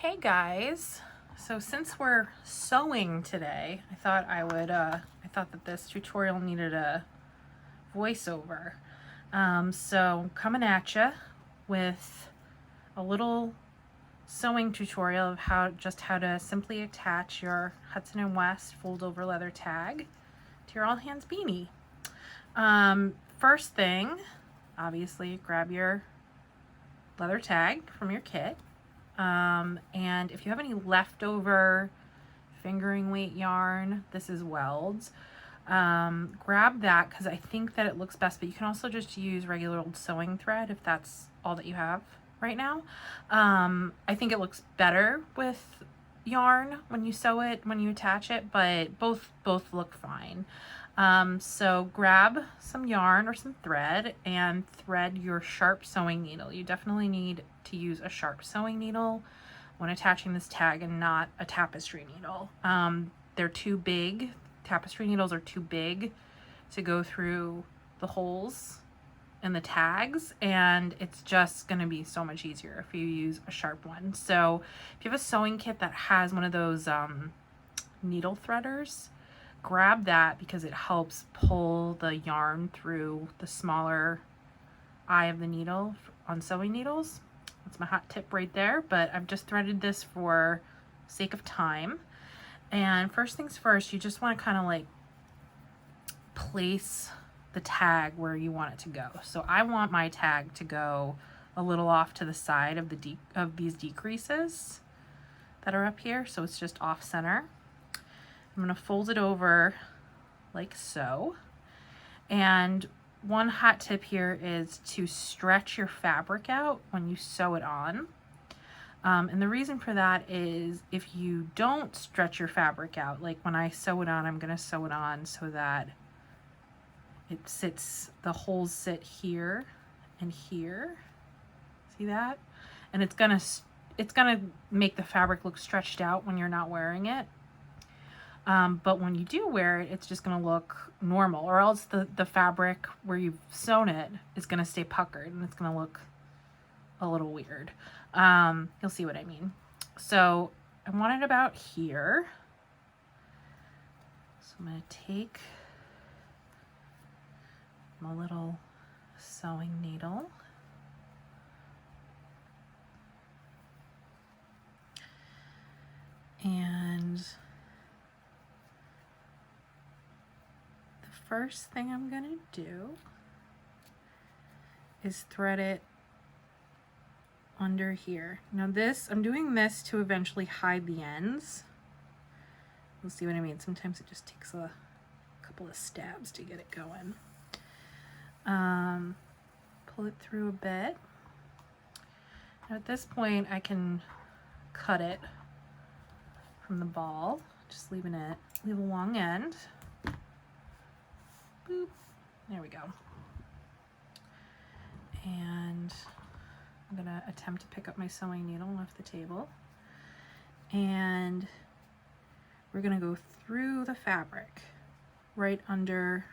Hey guys, so since we're sewing today, I thought that this tutorial needed a voiceover. So coming at you with a little sewing tutorial of how to simply attach your Hudson & West fold-over leather tag to your All Hands Beanie. First thing, obviously grab your leather tag from your kit. And if you have any leftover fingering weight yarn, this is Welds, grab that because I think that it looks best, but you can also just use regular old sewing thread if that's all that you have right now. I think it looks better with yarn when you sew it, when you attach it, but both look fine. So grab some yarn or some thread and thread your sharp sewing needle. You definitely need to use a sharp sewing needle when attaching this tag and not a tapestry needle. They're too big. Tapestry needles are too big to go through the holes in the tags, and it's just going to be so much easier if you use a sharp one. So if you have a sewing kit that has one of those needle threaders, grab that because it helps pull the yarn through the smaller eye of the needle on sewing needles. That's my hot tip right there, but I've just threaded this for sake of time. And first things first, you just want to kind of like place the tag where you want it to go. So I want my tag to go a little off to the side of these decreases that are up here, so it's just off center. I'm going to fold it over like so. And one hot tip here is to stretch your fabric out when you sew it on. And the reason for that is if you don't stretch your fabric out, like when I sew it on, I'm going to sew it on so that it sits, the holes sit here and here. See that? And it's going to make the fabric look stretched out when you're not wearing it. But when you do wear it, it's just going to look normal, or else the fabric where you've sewn it is going to stay puckered and it's going to look a little weird. You'll see what I mean. So I want it about here. So I'm going to take my little sewing needle and first thing I'm going to do is thread it under here. Now I'm doing this to eventually hide the ends. You'll see what I mean. Sometimes it just takes a couple of stabs to get it going. Pull it through a bit. Now at this point I can cut it from the ball, just leave a long end. Boop. There we go. And I'm going to attempt to pick up my sewing needle off the table. And we're going to go through the fabric right under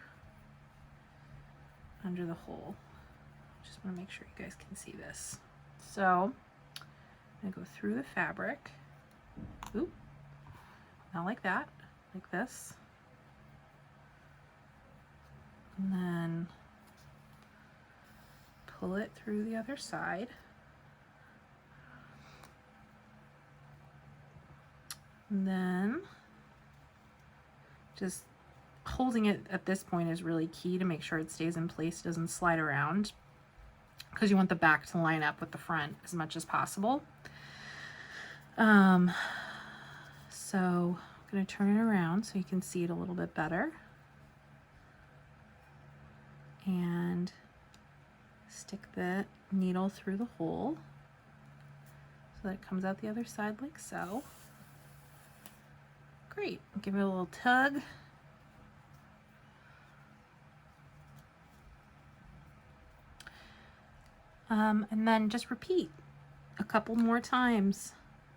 the hole. Just want to make sure you guys can see this. So I'm going to go through the fabric. Oop. Not like that, like this. And then pull it through the other side. And then just holding it at this point is really key to make sure it stays in place, doesn't slide around, because you want the back to line up with the front as much as possible. So I'm going to turn it around so you can see it a little bit better. And stick the needle through the hole so that it comes out the other side like so. Great. Give it a little tug. And then just repeat a couple more times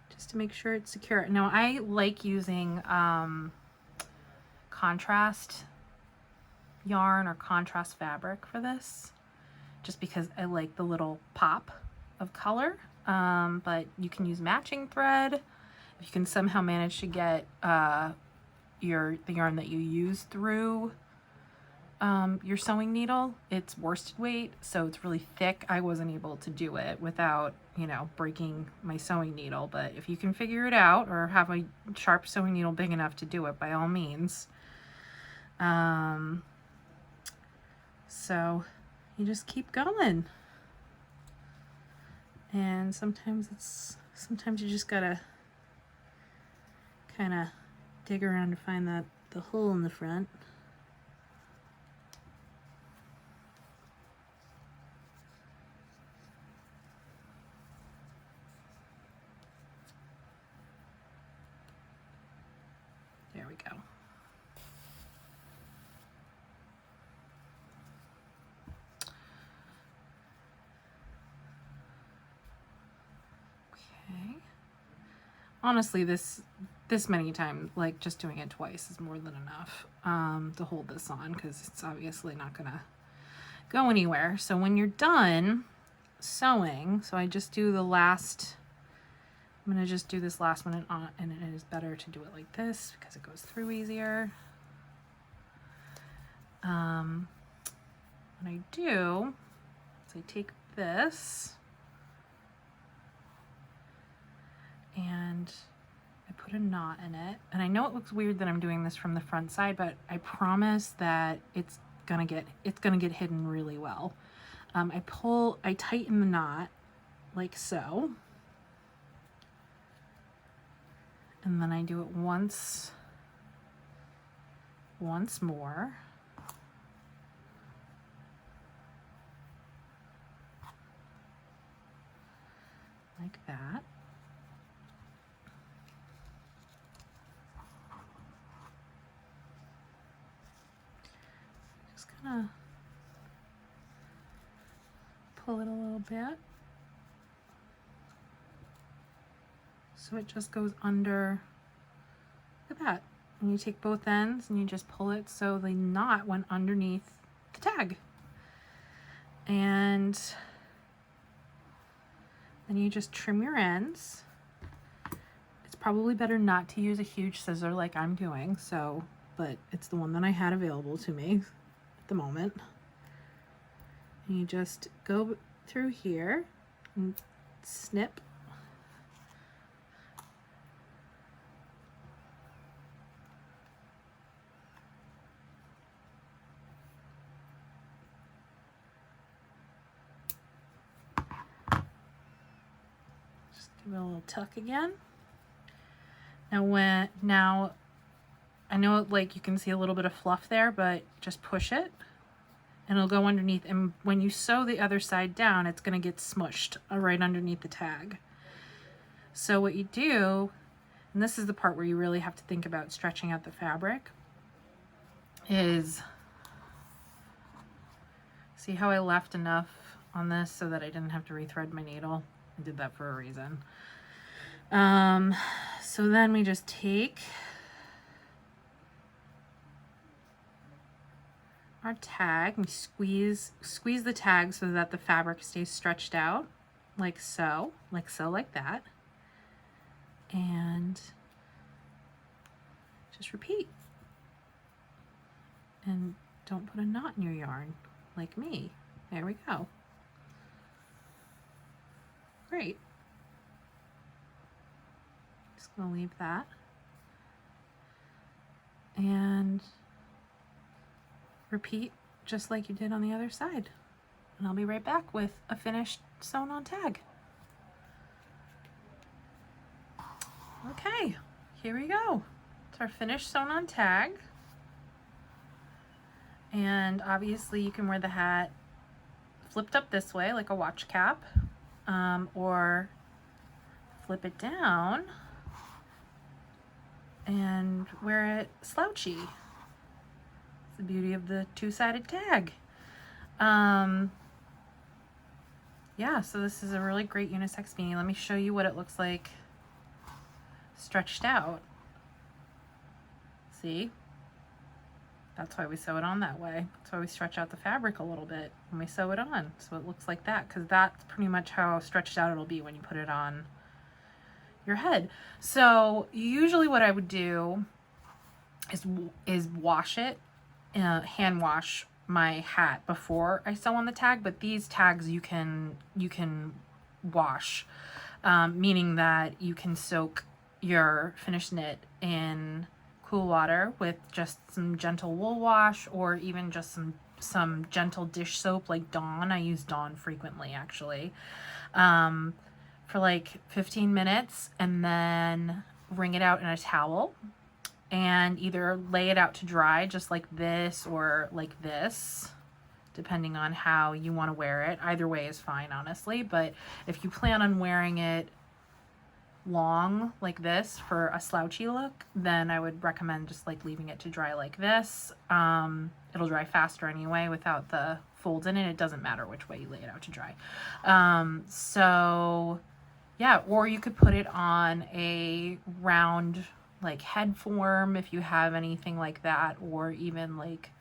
just to make sure it's secure. Now I like using contrast yarn or contrast fabric for this, just because I like the little pop of color but you can use matching thread. If you can somehow manage to get the yarn that you use through your sewing needle, it's worsted weight, so it's really thick. I wasn't able to do it without, you know, breaking my sewing needle, but if you can figure it out or have a sharp sewing needle big enough to do it, by all means. So you just keep going. And sometimes you just gotta kind of dig around to find the hole in the front. There we go. Okay. Honestly, this many times, like just doing it twice is more than enough to hold this on, because it's obviously not gonna go anywhere. So when you're done sewing, so I just do the last, I'm gonna just do this last one and it is better to do it like this because it goes through easier. What I do is I take this and I put a knot in it. And I know it looks weird that I'm doing this from the front side, but I promise that it's gonna get hidden really well. I tighten the knot like so. And then I do it once more. Like that. Just kind of pull it a little bit. So it just goes under, look at that. And you take both ends and you just pull it so the knot went underneath the tag. And then you just trim your ends. It's probably better not to use a huge scissor like I'm doing, so, but it's the one that I had available to me at the moment. And you just go through here and snip. Give it a little tuck again. Now I know, like, you can see a little bit of fluff there, but just push it and it'll go underneath. And when you sew the other side down, it's going to get smushed right underneath the tag. So what you do, and this is the part where you really have to think about stretching out the fabric, is see how I left enough on this so that I didn't have to rethread my needle? I did that for a reason. So then we just take our tag and squeeze the tag so that the fabric stays stretched out, like so, like that. And just repeat. And don't put a knot in your yarn, like me. There we go. Great. Just gonna leave that. And repeat just like you did on the other side. And I'll be right back with a finished sewn on tag. Okay, here we go. It's our finished sewn on tag. And obviously you can wear the hat flipped up this way like a watch cap, or flip it down and wear it slouchy. It's the beauty of the two-sided tag. Yeah, so this is a really great unisex beanie. Let me show you what it looks like stretched out. See? That's why we sew it on that way. That's why we stretch out the fabric a little bit when we sew it on, so it looks like that, because that's pretty much how stretched out it'll be when you put it on your head. So usually what I would do is wash it, hand wash my hat before I sew on the tag, but these tags you can wash, meaning that you can soak your finished knit in cool water with just some gentle wool wash, or even just some gentle dish soap like Dawn. I use Dawn frequently actually, for like 15 minutes, and then wring it out in a towel and either lay it out to dry just like this or like this, depending on how you want to wear it. Either way is fine, honestly, but if you plan on wearing it long like this for a slouchy look, then I would recommend just like leaving it to dry like this. It'll dry faster anyway without the folds in it. It doesn't matter which way you lay it out to dry. So yeah, or you could put it on a round like head form if you have anything like that, or even like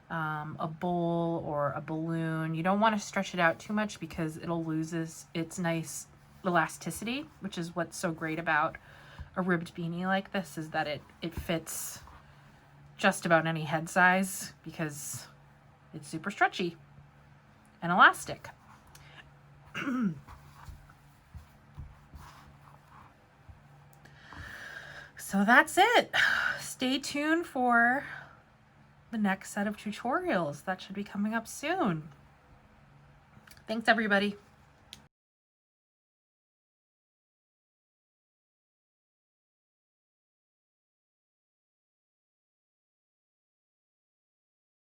a bowl or a balloon. You don't want to stretch it out too much because it'll lose its nice elasticity, which is what's so great about a ribbed beanie like this, is that it fits just about any head size because it's super stretchy and elastic. So that's it. Stay tuned for the next set of tutorials that should be coming up soon. Thanks, everybody.